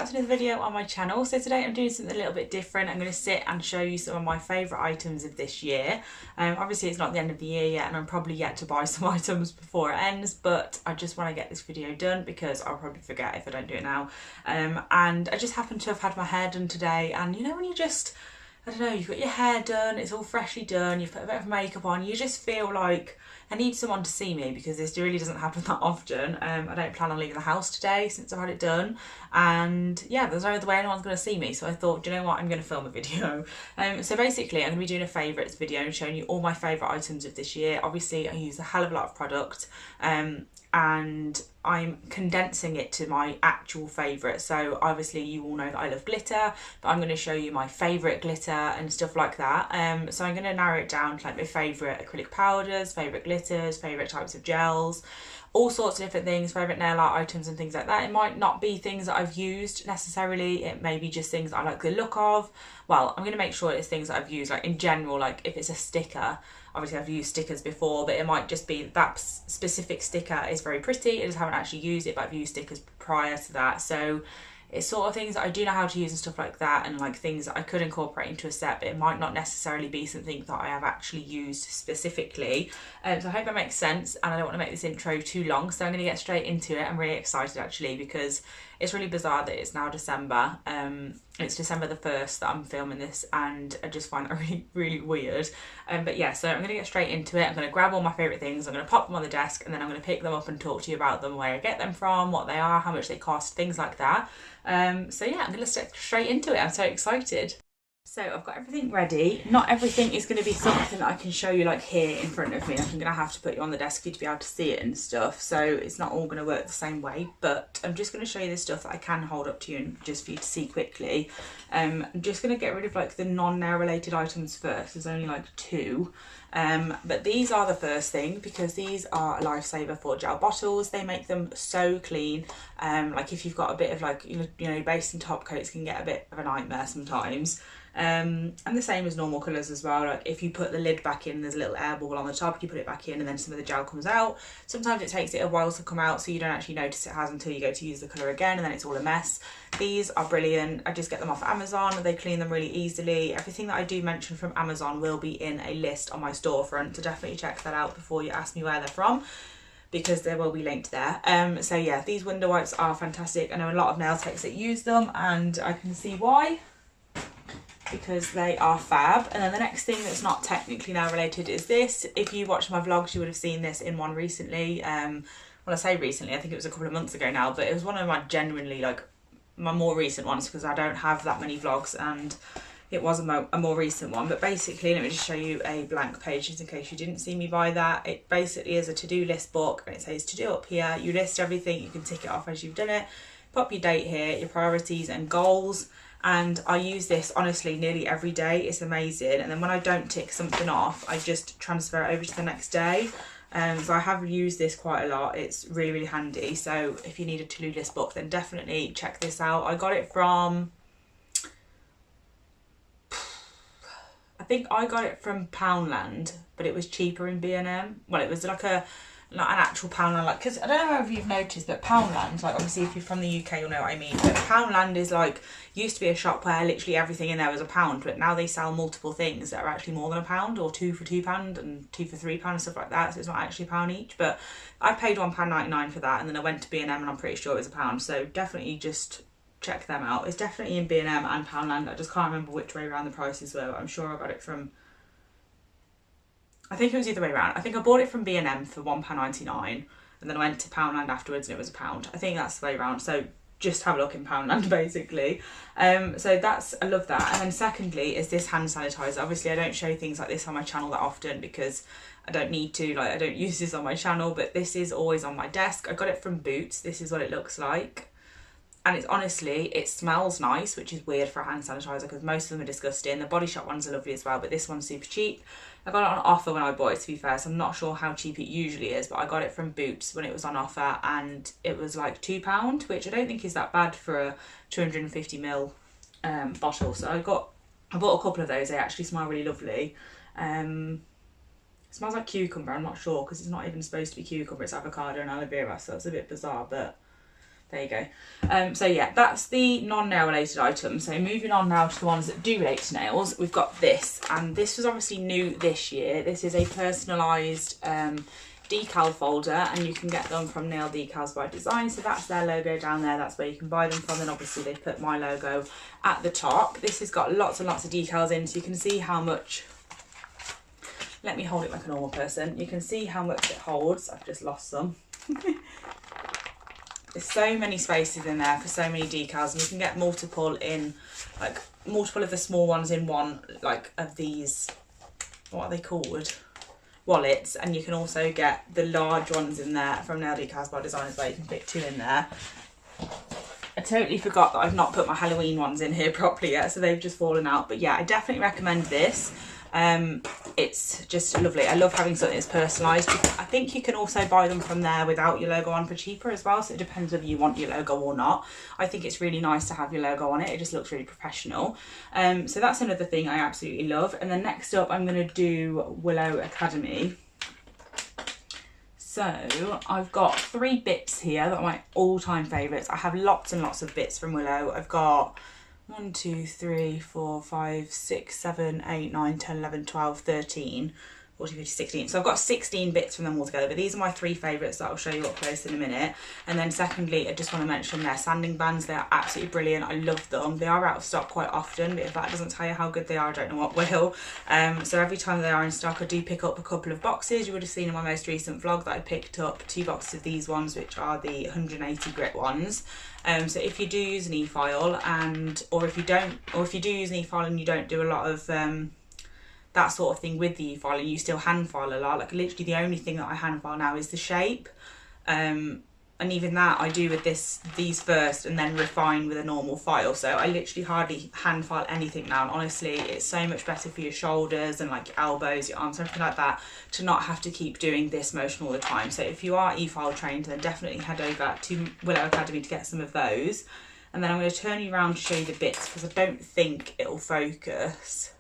to another video on my channel. So today I'm doing something a little bit different. I'm going to sit and show you some of my favourite items of this year. Obviously it's not the end of the year yet and I'm probably yet to buy some items before it ends, but I just want to get this video done because I'll probably forget if I don't do it now. And I just happen to have had my hair done today, and you know when you just, I don't know, you've got your hair done, it's all freshly done, you've put a bit of makeup on, you just feel like I need someone to see me because this really doesn't happen that often. I don't plan on leaving the house today since I've had it done, and yeah, there's no other way anyone's going to see me, so I thought, do you know what, I'm going to film a video. So basically I'm going to be doing a favourites video and showing you all my favourite items of this year. Obviously I use a hell of a lot of product, and I'm condensing it to my actual favourite. So obviously you all know that I love glitter, but I'm going to show you my favourite glitter and stuff like that. So I'm going to narrow it down to like my favourite acrylic powders, favourite glitters, favourite types of gels, all sorts of different things, favourite nail art items and things like that. It might not be things that I've used necessarily, it may be just things that I like the look of. Well, I'm going to make sure it's things that I've used, like in general, like if it's a sticker, obviously I've used stickers before, but it might just be that specific sticker is very pretty. I just haven't actually used it, but I've used stickers prior to that. So it's sort of things that I do know how to use and stuff like that, and like things that I could incorporate into a set, but it might not necessarily be something that I have actually used specifically. So I hope that makes sense, and I don't want to make this intro too long, so I'm going to get straight into it. I'm really excited actually because it's really bizarre that it's now December. It's December the 1st that I'm filming this, and I just find that really weird. But yeah, so I'm going to get straight into it. I'm going to grab all my favourite things, I'm going to pop them on the desk, and then I'm going to pick them up and talk to you about them, where I get them from, what they are, how much they cost, things like that. So yeah, I'm going to get straight into it. I'm so excited. So I've got everything ready. Not everything is going to be something that I can show you like here in front of me. I'm going to have to put you on the desk for you to be able to see it and stuff. So it's not all going to work the same way, but I'm just going to show you the stuff that I can hold up to you and just for you to see quickly. I'm just going to get rid of like the non-nail related items first. There's only like 2. But these are the first thing because these are a lifesaver for gel bottles. They make them so clean. Like if you've got a bit of like, you know, base and top coats can get a bit of a nightmare sometimes. And the same as normal colours as well. Like if you put the lid back in, there's a little air bubble on the top, you put it back in and then some of the gel comes out. Sometimes it takes it a while to come out, so you don't actually notice it has until you go to use the colour again, and then it's all a mess. These are brilliant. I just get them off Amazon. They clean them really easily. Everything that I do mention from Amazon will be in a list on my storefront, so definitely check that out before you ask me where they're from, because they will be linked there. So yeah, these window wipes are fantastic. I know a lot of nail techs that use them, and I can see why, because they are fab. And then the next thing that's not technically nail related is this. If you watch my vlogs, you would have seen this in one recently. Well, I say recently, I think it was a couple of months ago now, but it was one of my genuinely like my more recent ones because I don't have that many vlogs, and it was a more recent one. But basically, let me just show you a blank page just in case you didn't see me buy that. It basically is a to-do list book, and it says to do up here. You list everything, you can tick it off as you've done it, pop your date here, your priorities and goals. And I use this honestly nearly every day. It's amazing. And then when I don't tick something off, I just transfer it over to the next day. So I have used this quite a lot. It's really handy. So if you need a to-do list book, then definitely check this out. I got it from, I think I got it from Poundland, but it was cheaper in B&M. Well, it was like an actual Poundland, like, because I don't know if you've noticed, but Poundland, like obviously if you're from the UK you'll know what I mean, but Poundland is like, used to be a shop where literally everything in there was £1, but now they sell multiple things that are actually more than £1, or 2 for £2 and 2 for £3 and stuff like that, so it's not actually £1 each. But I paid £1.99 for that, and then I went to B&M and I'm pretty sure it was £1, so definitely just check them out. It's definitely in B&M and Poundland. I just can't remember which way around the prices were. I'm sure I got it from, I think it was the other way around. I think I bought it from B&M for £1.99, and then I went to Poundland afterwards and it was £1. I think that's the way around. So just have a look in Poundland basically. So that's, I love that. And then secondly is this hand sanitizer. Obviously I don't show things like this on my channel that often because I don't need to, like I don't use this on my channel, but this is always on my desk. I got it from Boots. This is what it looks like. And it's honestly, it smells nice, which is weird for a hand sanitizer because most of them are disgusting. The Body Shop ones are lovely as well, but this one's super cheap. I got it on offer when I bought it, to be fair, so I'm not sure how cheap it usually is, but I got it from Boots when it was on offer, and it was like £2, which I don't think is that bad for a 250ml bottle. So I bought a couple of those. They actually smell really lovely. It smells like cucumber. I'm not sure because it's not even supposed to be cucumber. It's avocado and aloe vera, so it's a bit bizarre, but There you go. So yeah, that's the non-nail related items. So moving on now to the ones that do relate to nails, we've got this, and this was obviously new this year. This is a personalised decal folder, and you can get them from Nail Decals by Design. So that's their logo down there, that's where you can buy them from, and obviously they've put my logo at the top. This has got lots and lots of decals in, so you can see how much, let me hold it like a normal person, you can see how much it holds. I've just lost some. There's so many spaces in there for so many decals, and you can get multiple in, like multiple of the small ones in one, like of these, what are they called, wallets, and you can also get the large ones in there from Nail Decals by Design as well. You can fit 2 in there. I totally forgot that I've not put my Halloween ones in here properly yet, so they've just fallen out. But yeah, I definitely recommend this. It's just lovely. I love having something that's personalised. I think you can also buy them from there without your logo on for cheaper as well, so it depends whether you want your logo or not. I think it's really nice to have your logo on it. It just looks really professional. So that's another thing I absolutely love. And then next up I'm going to do Willow Academy. So I've got 3 bits here that are my all-time favourites. I have lots and lots of bits from Willow. I've got 1, 2, 3, 4, 5, 6, 7, 8, 9, 10, 11, 12, 13, 14, 15, 16. So I've got 16 bits from them all together, but these are my 3 favourites that I'll show you up close in a minute. And then secondly, I just want to mention their sanding bands. They are absolutely brilliant. I love them. They are out of stock quite often, but if that doesn't tell you how good they are, I don't know what will. So every time they are in stock, I do pick up a couple of boxes. You would have seen in my most recent vlog that I picked up 2 boxes of these ones, which are the 180 grit ones. So if you do use an e-file, or if you do use an e-file and you don't do a lot of that sort of thing with the e-file, and you still hand file a lot, like literally the only thing that I hand file now is the shape, and even that I do with these first and then refine with a normal file. So I literally hardly hand file anything now, and honestly it's so much better for your shoulders and like your elbows, your arms, everything like that, to not have to keep doing this motion all the time. So if you are e-file trained, then definitely head over to Willow Academy to get some of those. And then I'm going to turn you around to show you the bits, because I don't think it'll focus.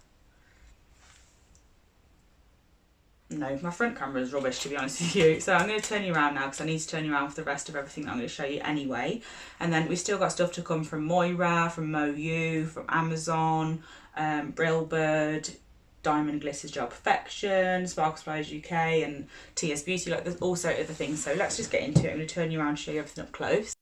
No, my front camera is rubbish, to be honest with you. So I'm going to turn you around now, because I need to turn you around for the rest of everything that I'm going to show you anyway. And then we've still got stuff to come from Moyu, from Moyu, from Amazon, Brillbird, Diamond Glitters Gel Perfection, Sparkle Supplies UK, and TS Beauty. Like, there's also other things. So let's just get into it. I'm going to turn you around and show you everything up close.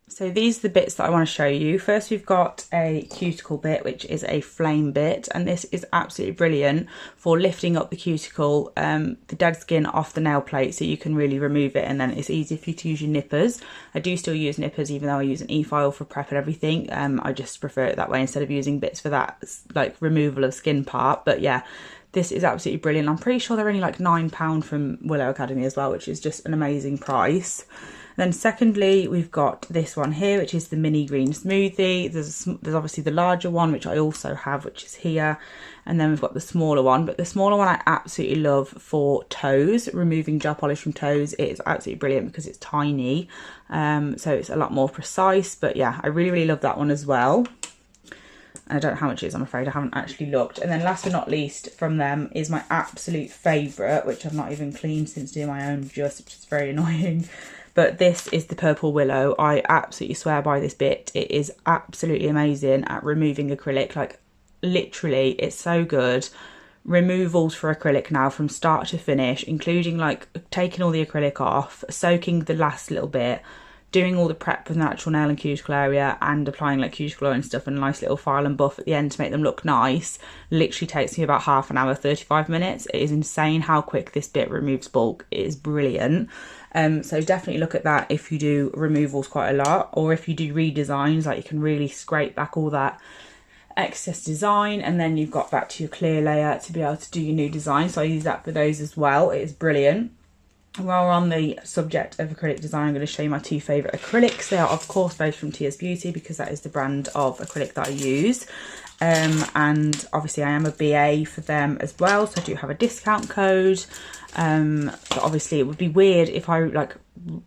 So these are the bits that I want to show you. First, we've got a cuticle bit, which is a flame bit, and this is absolutely brilliant for lifting up the cuticle, the dead skin off the nail plate, so you can really remove it, and then it's easy for you to use your nippers. I do still use nippers, even though I use an e-file for prep and everything. I just prefer it that way instead of using bits for that, like, removal of skin part. But yeah, this is absolutely brilliant. I'm pretty sure they're only like £9 from Willow Academy as well, which is just an amazing price. Then secondly, we've got this one here, which is the mini green smoothie. There's obviously the larger one, which I also have, which is here. And then we've got the smaller one, but the smaller one I absolutely love for toes, removing gel polish from toes. It is absolutely brilliant because it's tiny, so it's a lot more precise. But yeah, I really, really love that one as well. And I don't know how much it is, I'm afraid. I haven't actually looked. And then last but not least from them is my absolute favourite, which I've not even cleaned since doing my own just, which is very annoying. But this is the Purple Willow. I absolutely swear by this bit. It is absolutely amazing at removing acrylic. Like, literally, it's so good. Removals for acrylic now from start to finish, including like taking all the acrylic off, soaking the last little bit, doing all the prep for the natural nail and cuticle area, and applying like cuticle oil and stuff, and a nice little file and buff at the end to make them look nice. Literally takes me about half an hour, 35 minutes. It is insane how quick this bit removes bulk. It is brilliant. So definitely look at that if you do removals quite a lot, or if you do redesigns, like you can really scrape back all that excess design, and then you've got back to your clear layer to be able to do your new design. So I use that for those as well. It is brilliant. While we're on the subject of acrylic design, I'm going to show you my 2 favourite acrylics. They are of course both from TS Beauty, because that is the brand of acrylic that I use. And obviously I am a BA for them as well, so I do have a discount code. But obviously it would be weird if I like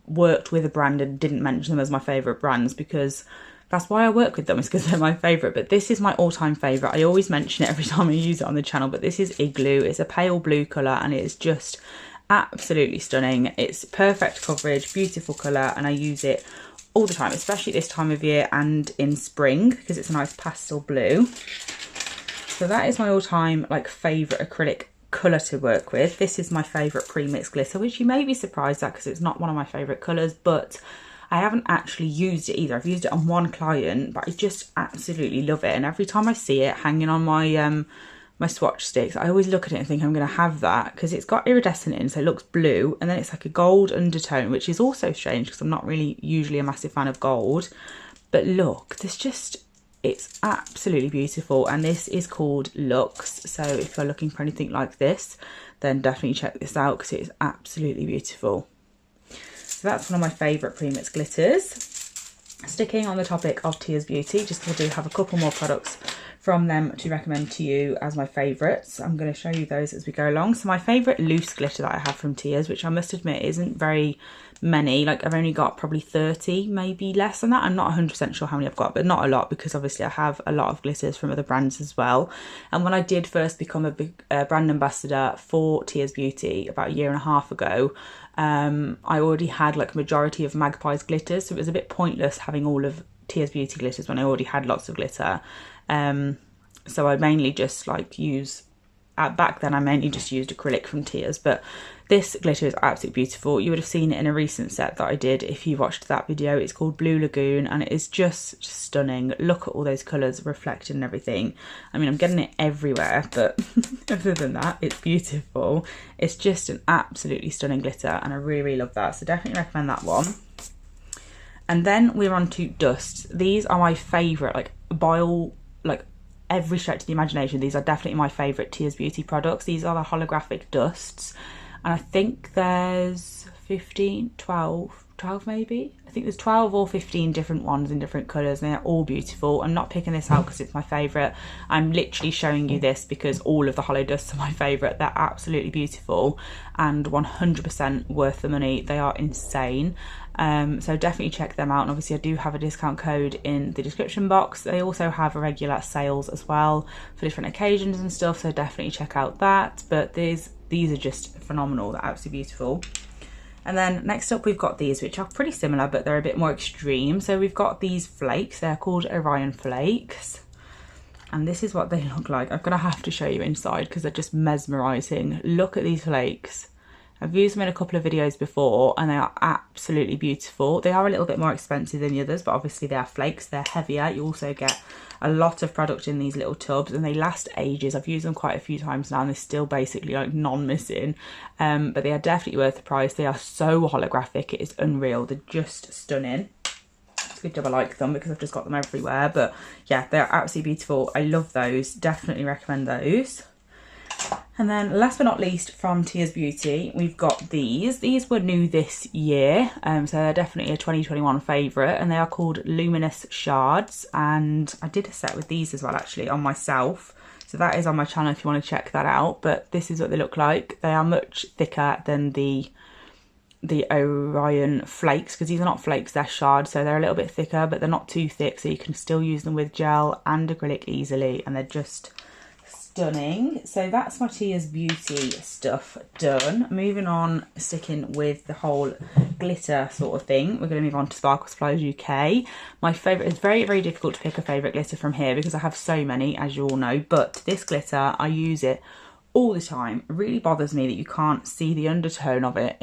worked with a brand and didn't mention them as my favourite brands, because that's why I work with them, is because they're my favourite. But this is my all-time favourite. I always mention it every time I use it on the channel, but this is Igloo. It's a pale blue colour, and it is just absolutely stunning. It's perfect coverage, beautiful colour, and I use it all the time, especially this time of year and in spring, because it's a nice pastel blue. So that is my all-time like favourite acrylic colour to work with. This is my favourite pre-mix glitter, which you may be surprised at because it's not one of my favourite colours, but I haven't actually used it either. I've used it on one client, but I just absolutely love it. And every time I see it hanging on my my swatch sticks, I always look at it and think I'm going to have that, because it's got iridescent in, so it looks blue, and then it's like a gold undertone, which is also strange because I'm not really usually a massive fan of gold. But look, it's absolutely beautiful, and this is called Luxe. So if you're looking for anything like this, then definitely check this out because it is absolutely beautiful. So that's one of my favourite premix glitters. Sticking on the topic of Tears Beauty, just I do have a couple more products from them to recommend to you as my favourites. I'm going to show you those as we go along. So my favourite loose glitter that I have from Tears, which I must admit isn't very many, like I've only got probably 30, maybe less than that. I'm not 100% sure how many I've got, but not a lot, because obviously I have a lot of glitters from other brands as well. And when I did first become a big brand ambassador for Tears Beauty about 1.5 years ago, I already had like majority of Magpie's glitters, so it was a bit pointless having all of Tears Beauty glitters when I already had lots of glitter. So I mainly just like back then I mainly just used acrylic from Tears, but this glitter is absolutely beautiful. You would have seen it in a recent set that I did if you watched that video. It's called Blue Lagoon, and it is just stunning. Look at all those colours reflected and everything. I mean, I'm getting it everywhere, but other than that, it's beautiful. It's just an absolutely stunning glitter, and I really, really love that. So definitely recommend that one. And then we're on to dusts. These are my favourite, like every stretch of the imagination, these are definitely my favourite Tears Beauty products. These are the holographic dusts, and I think there's 12 maybe. I think there's 12 or 15 different ones in different colours, and they're all beautiful. I'm not picking this out because it's my favourite. I'm literally showing you this because all of the hollow dusts are my favourite. They're absolutely beautiful and 100% worth the money. They are insane. So definitely check them out, and obviously I do have a discount code in the description box. They also have regular sales as well for different occasions and stuff, so definitely check out that. But these are just phenomenal. They're absolutely beautiful. And then next up we've got these, which are pretty similar, but they're a bit more extreme. So we've got these flakes. They're called Orion flakes, and this is what they look like. I'm gonna have to show you inside because they're just mesmerizing. Look at these flakes. I've used them in a couple of videos before, and they are absolutely beautiful. They are a little bit more expensive than the others, but obviously they are flakes. They're heavier. You also get a lot of product in these little tubs, and they last ages. I've used them quite a few times now, and they're still basically like non-missing. But they are definitely worth the price. They are so holographic. It is unreal. They're just stunning. It's a good job I like them because I've just got them everywhere. But yeah, they're absolutely beautiful. I love those. Definitely recommend those. And then last but not least from Tears Beauty, we've got these. These were new this year, so they're definitely a 2021 favourite, and they are called Luminous Shards. And I did a set with these as well, actually, on myself. So that is on my channel if you want to check that out. But this is what they look like. They are much thicker than the Orion flakes, because these are not flakes, they're shards, so they're a little bit thicker, but they're not too thick, so you can still use them with gel and acrylic easily, and they're just stunning. So that's my Tears Beauty stuff done. Moving on, sticking with the whole glitter sort of thing, we're going to move on to Sparkle Supplies UK. My favourite, it's very, very difficult to pick a favourite glitter from here because I have so many, as you all know, but this glitter, I use it all the time. It really bothers me that you can't see the undertone of it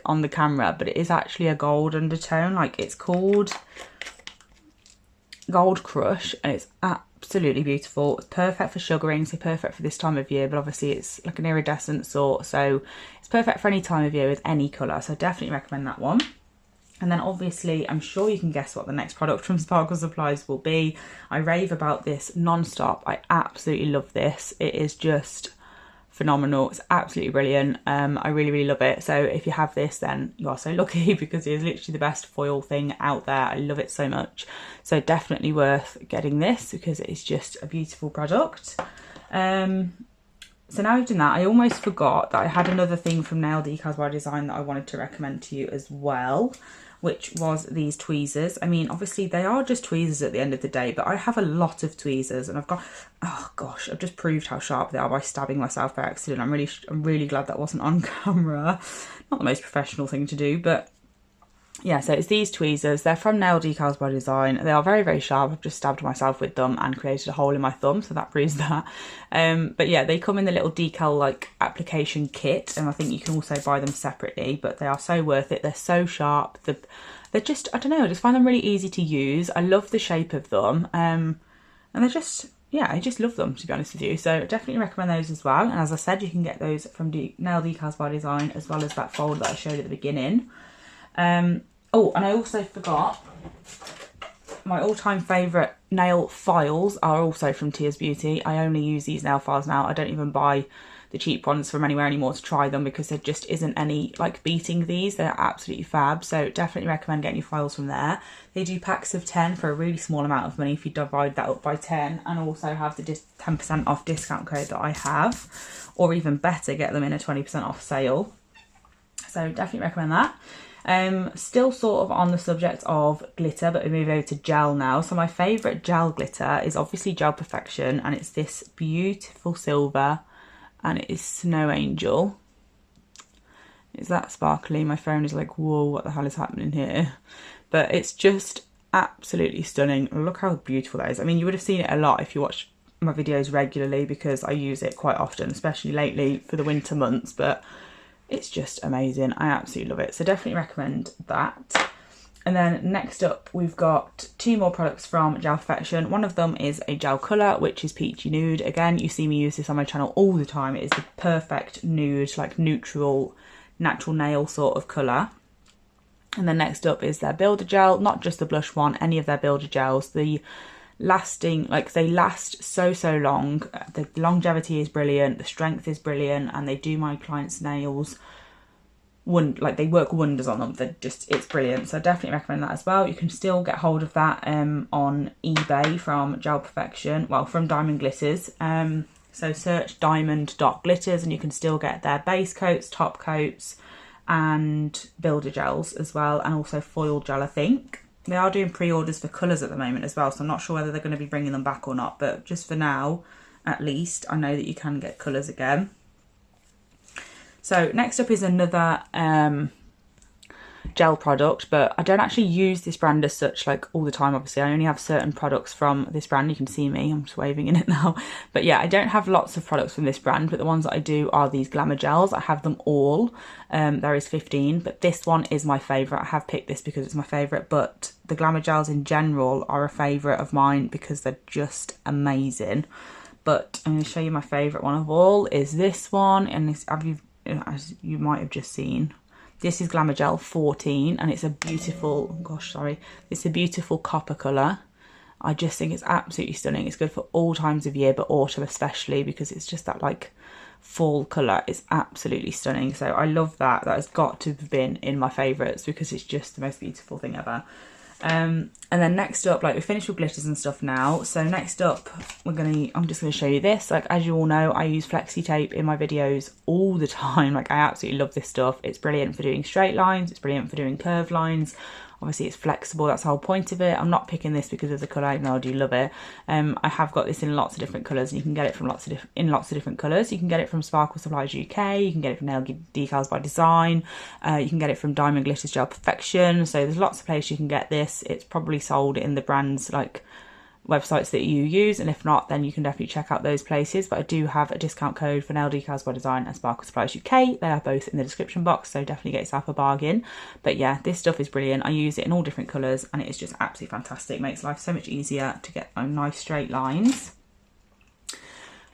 on the camera, but it is actually a gold undertone. Like, it's called Gold Crush, and it's absolutely beautiful. It's perfect for sugaring, so perfect for this time of year, but obviously it's like an iridescent sort, so it's perfect for any time of year with any colour, so definitely recommend that one. And then obviously I'm sure you can guess what the next product from Sparkle Supplies will be. I rave about this non-stop. I absolutely love this. It is just phenomenal. It's absolutely brilliant. I really, really love it. So if you have this, then you are so lucky because it is literally the best foil thing out there. I love it so much. So definitely worth getting this because it is just a beautiful product. So now we've done that, I almost forgot that I had another thing from Nail Decals by Design that I wanted to recommend to you as well, which was these tweezers. I mean, obviously they are just tweezers at the end of the day, but I have a lot of tweezers, and I've got, oh gosh, I've just proved how sharp they are by stabbing myself by accident. I'm really glad that wasn't on camera. Not the most professional thing to do, but yeah, so it's these tweezers. They're from Nail Decals by Design. They are very, very sharp. I've just stabbed myself with them and created a hole in my thumb, so that proves that. But yeah, they come in the little decal like application kit, and I think you can also buy them separately, but they are so worth it. They're so sharp. They're just, I don't know, I just find them really easy to use. I love the shape of them. And they're just, yeah, I just love them, to be honest with you. So definitely recommend those as well. And as I said, you can get those from Nail Decals by Design, as well as that folder that I showed at the beginning. Oh, and I also forgot, my all-time favourite nail files are also from Tears Beauty. I only use these nail files now. I don't even buy the cheap ones from anywhere anymore to try them, because there just isn't any like beating these. They're absolutely fab. So definitely recommend getting your files from there. They do packs of 10 for a really small amount of money if you divide that up by 10, and also have the 10% off discount code that I have, or even better, get them in a 20% off sale. So definitely recommend that. Still sort of on the subject of glitter, but we move over to gel now. So my favourite gel glitter is obviously Gel Perfection, and it's this beautiful silver, and it is Snow Angel. It's that sparkly. My phone is like, whoa, what the hell is happening here? But it's just absolutely stunning. Look how beautiful that is. I mean, you would have seen it a lot if you watch my videos regularly, because I use it quite often, especially lately for the winter months, but it's just amazing. I absolutely love it. So definitely recommend that. And then next up, we've got 2 more products from Gel Perfection. One of them is a gel colour, which is Peachy Nude. Again, you see me use this on my channel all the time. It is the perfect nude, like neutral, natural nail sort of colour. And then next up is their Builder Gel, not just the blush one, any of their Builder Gels. The lasting, like they last so long. The longevity is brilliant, the strength is brilliant, and they do my clients' nails like they work wonders on them. They're just, it's brilliant. So I definitely recommend that as well. You can still get hold of that on eBay from Gel Perfection, well, from Diamond Glitters. So search diamond.glitters and you can still get their base coats, top coats, and builder gels as well, and also foil gel, I think. They are doing pre-orders for colours at the moment as well, so I'm not sure whether they're going to be bringing them back or not, but just for now, at least, I know that you can get colours again. So next up is another gel product, but I don't actually use this brand as such, like all the time. Obviously, I only have certain products from this brand. You can see me, I'm just waving in it now. But yeah, I don't have lots of products from this brand, but the ones that I do are these Glamour gels. I have them all. There is 15, but this one is my favourite. I have picked this because it's my favourite, but the Glamour gels in general are a favourite of mine because they're just amazing. But I'm going to show you my favourite one of all is this one, and this, as you might have just seen, this is Glamour Gel 14, and it's a beautiful, it's a beautiful copper colour. I just think it's absolutely stunning. It's good for all times of year, but autumn especially, because it's just that like fall colour. It's absolutely stunning. So I love that. That has got to have been in my favourites because it's just the most beautiful thing ever. And then next up, like, we're finished with glitters and stuff now. So next up, I'm just gonna show you this. Like, as you all know, I use flexi tape in my videos all the time. Like, I absolutely love this stuff. It's brilliant for doing straight lines. It's brilliant for doing curved lines. Obviously, it's flexible. That's the whole point of it. I'm not picking this because of the colour, even though I do love it. I have got this in lots of different colours, and you can get it from lots of different colours. You can get it from Sparkle Supplies UK. You can get it from Nail Decals by Design. You can get it from Diamond Glitters Gel Perfection. So there's lots of places you can get this. It's probably sold in the brand's like websites that you use, and if not, then you can definitely check out those places. But I do have a discount code for Nail Decals by Design and Sparkle Supplies UK. They are both in the description box, so definitely get yourself a bargain. But yeah, this stuff is brilliant. I use it in all different colours, and it is just absolutely fantastic. It makes life so much easier to get nice straight lines.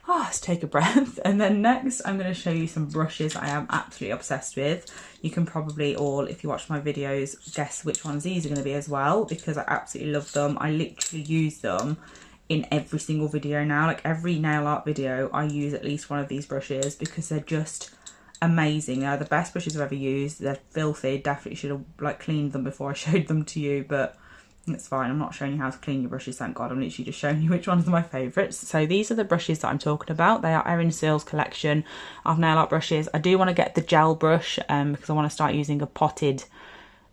Let's take a breath. And then next, I'm going to show you some brushes I am absolutely obsessed with. You can probably all, if you watch my videos, guess which ones these are going to be as well, because I absolutely love them. I literally use them in every single video now. Like, every nail art video, I use at least one of these brushes because they're just amazing. They're the best brushes I've ever used. They're filthy. Definitely should have like cleaned them before I showed them to you, but it's fine. I'm not showing you how to clean your brushes, thank God. I'm literally just showing you which ones are my favourites. So these are the brushes that I'm talking about. They are Erin Searle's collection of nail art brushes. I do want to get the gel brush because I want to start using a potted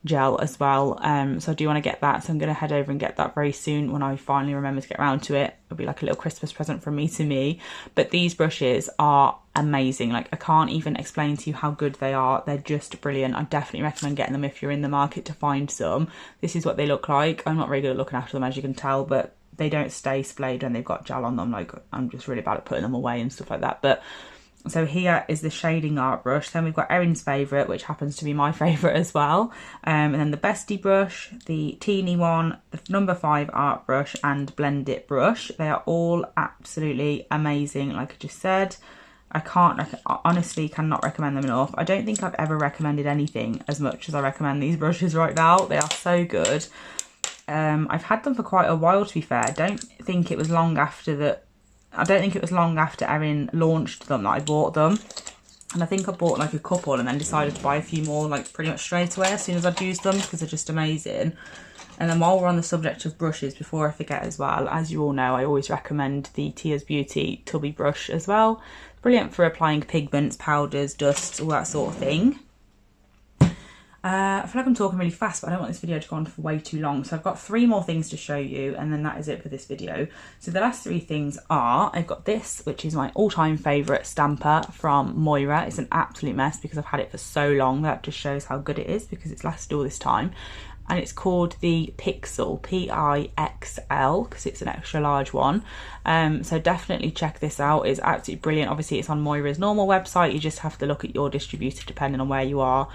gel as well. So I do want to get that, so I'm going to head over and get that very soon when I finally remember to get around to it. It'll be like a little Christmas present from me to me. But these brushes are amazing. Like, I can't even explain to you how good they are. They're just brilliant. I definitely recommend getting them if you're in the market to find some. This is what they look like. I'm not very good at looking after them, as you can tell, but they don't stay splayed when they've got gel on them. Like, I'm just really bad at putting them away and stuff like that. But so here is the shading art brush. Then we've got Erin's favourite, which happens to be my favourite as well. And then the Bestie brush, the teeny one, the number 5 art brush, and Blend It brush. They are all absolutely amazing, like I just said. I honestly cannot recommend them enough. I don't think I've ever recommended anything as much as I recommend these brushes right now. They are so good. I've had them for quite a while, to be fair. I don't think it was long after Erin launched them that I bought them. And I think I bought like a couple and then decided to buy a few more like pretty much straight away as soon as I'd used them, because they're just amazing. And then while we're on the subject of brushes, before I forget as well, as you all know, I always recommend the Tia's Beauty Tubby brush as well. Brilliant for applying pigments, powders, dusts, all that sort of thing. I feel like I'm talking really fast, but I don't want this video to go on for way too long. So I've got 3 more things to show you, and then that is it for this video. So the last 3 things are, I've got this, which is my all-time favourite stamper from Moyu. It's an absolute mess because I've had it for so long. That just shows how good it is because it's lasted all this time. And it's called the Pixel, P-I-X-L, because it's an extra large one. So definitely check this out. It's absolutely brilliant. Obviously, it's on Moyu's normal website. You just have to look at your distributor depending on where you are.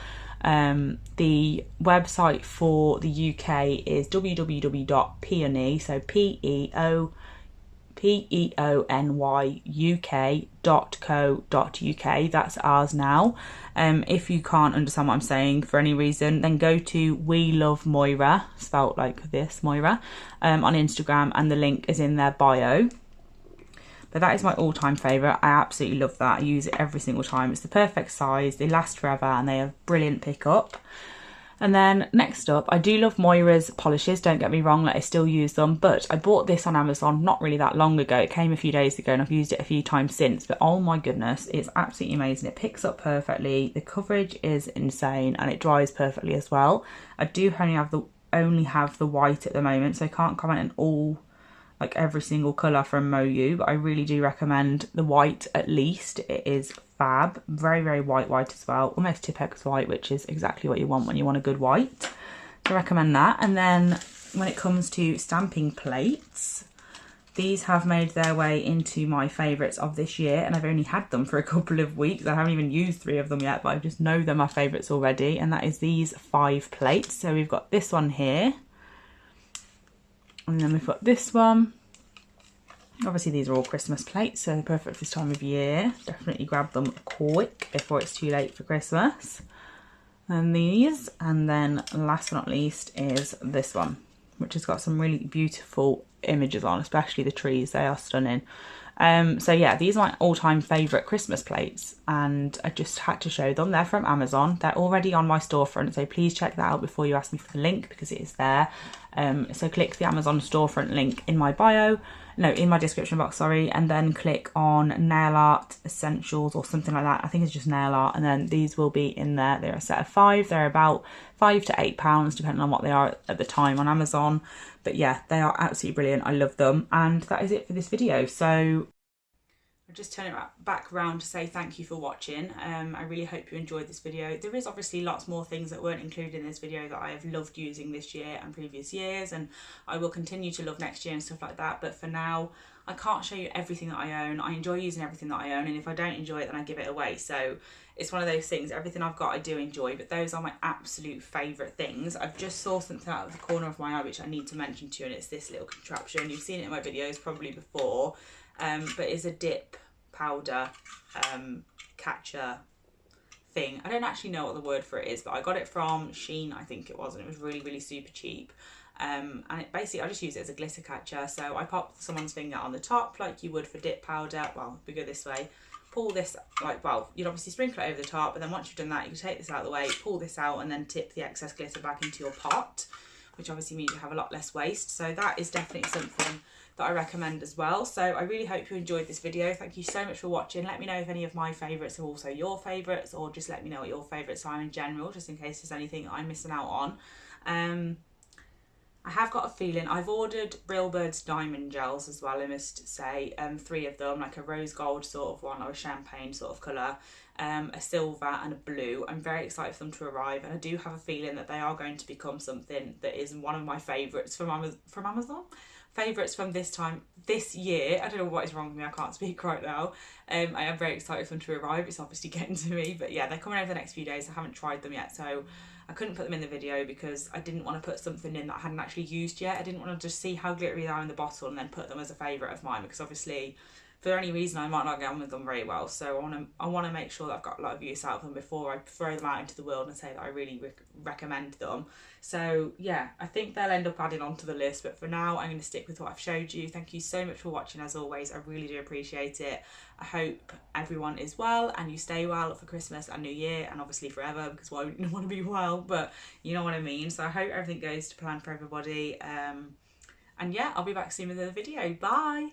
The website for the UK is www.peony, so peonyuk.co.uk. That's ours now. If you can't understand what I'm saying for any reason, then go to We Love Moyu, spelt like this, Moyu, on Instagram, and the link is in their bio. But that is my all-time favourite. I absolutely love that. I use it every single time. It's the perfect size. They last forever and they have brilliant pickup. And then next up, I do love Moyu's polishes. Don't get me wrong, like I still use them. But I bought this on Amazon not really that long ago. It came a few days ago and I've used it a few times since. But oh my goodness, it's absolutely amazing. It picks up perfectly. The coverage is insane and it dries perfectly as well. I do only have the white at the moment, so I can't comment on like every single colour from Moyu, but I really do recommend the white at least. It is fab. Very, very white as well. Almost Tipex white, which is exactly what you want when you want a good white. So I recommend that. And then when it comes to stamping plates, these have made their way into my favourites of this year, and I've only had them for a couple of weeks. I haven't even used 3 of them yet, but I just know they're my favourites already, and that is these 5 plates. So we've got this one here. And then we've got this one. Obviously these are all Christmas plates, so they're perfect for this time of year. Definitely grab them quick before it's too late for Christmas. And these, and then last but not least is this one, which has got some really beautiful images on, especially the trees. They are stunning. So yeah, these are my all-time favourite Christmas plates, and I just had to show them. They're from Amazon. They're already on my storefront, so please check that out before you ask me for the link, because it is there. So click the Amazon storefront link in my in my description box, sorry, and then click on nail art essentials or something like that. I think it's just nail art, and then these will be in there. They're a set of 5. They're about £5 to £8 depending on what they are at the time on Amazon. But yeah, they are absolutely brilliant. I love them. And that is it for this video. So I'll just turn it back around to say thank you for watching. I really hope you enjoyed this video. There is obviously lots more things that weren't included in this video that I have loved using this year and previous years, and I will continue to love next year and stuff like that. But for now, I can't show you everything that I own. I enjoy using everything that I own, and if I don't enjoy it, then I give it away. So it's one of those things, everything I've got I do enjoy, but those are my absolute favourite things. I've just saw something out of the corner of my eye which I need to mention to you, and it's this little contraption. You've seen it in my videos probably before, but it's a dip powder catcher thing. I don't actually know what the word for it is, but I got it from Shein, I think it was, and it was really, really super cheap. And it basically, I just use it as a glitter catcher. So I pop someone's finger on the top like you would for dip powder. Well, we go this way. Pull this, like, well, you'd obviously sprinkle it over the top, but then once you've done that, you can take this out of the way, pull this out, and then tip the excess glitter back into your pot. which obviously means you have a lot less waste. So that is definitely something that I recommend as well. So I really hope you enjoyed this video. Thank you so much for watching. Let me know if any of my favourites are also your favourites, or just let me know what your favourites are in general, just in case there's anything I'm missing out on. I have got a feeling I've ordered Brillbird's diamond gels as well, I must say, 3 of them, like a rose gold sort of one or a champagne sort of colour, a silver and a blue. I'm very excited for them to arrive, and I do have a feeling that they are going to become something that is one of my favourites from Amazon. Favourites from this year. I don't know what is wrong with me, I can't speak right now. I am very excited for them to arrive. It's obviously getting to me, but yeah, they're coming over the next few days. I haven't tried them yet, so I couldn't put them in the video because I didn't want to put something in that I hadn't actually used yet. I didn't want to just see how glittery they are in the bottle and then put them as a favourite of mine, because obviously for any reason I might not get on with them very well. So I want to make sure that I've got a lot of use out of them before I throw them out into the world and say that I really recommend them. So yeah, I think they'll end up adding onto the list, but for now I'm going to stick with what I've showed you. Thank you so much for watching as always. I really do appreciate it. I hope everyone is well and you stay well for Christmas and New Year, and obviously forever, because why wouldn't you want to be well, but you know what I mean. So I hope everything goes to plan for everybody. And yeah, I'll be back soon with another video. Bye!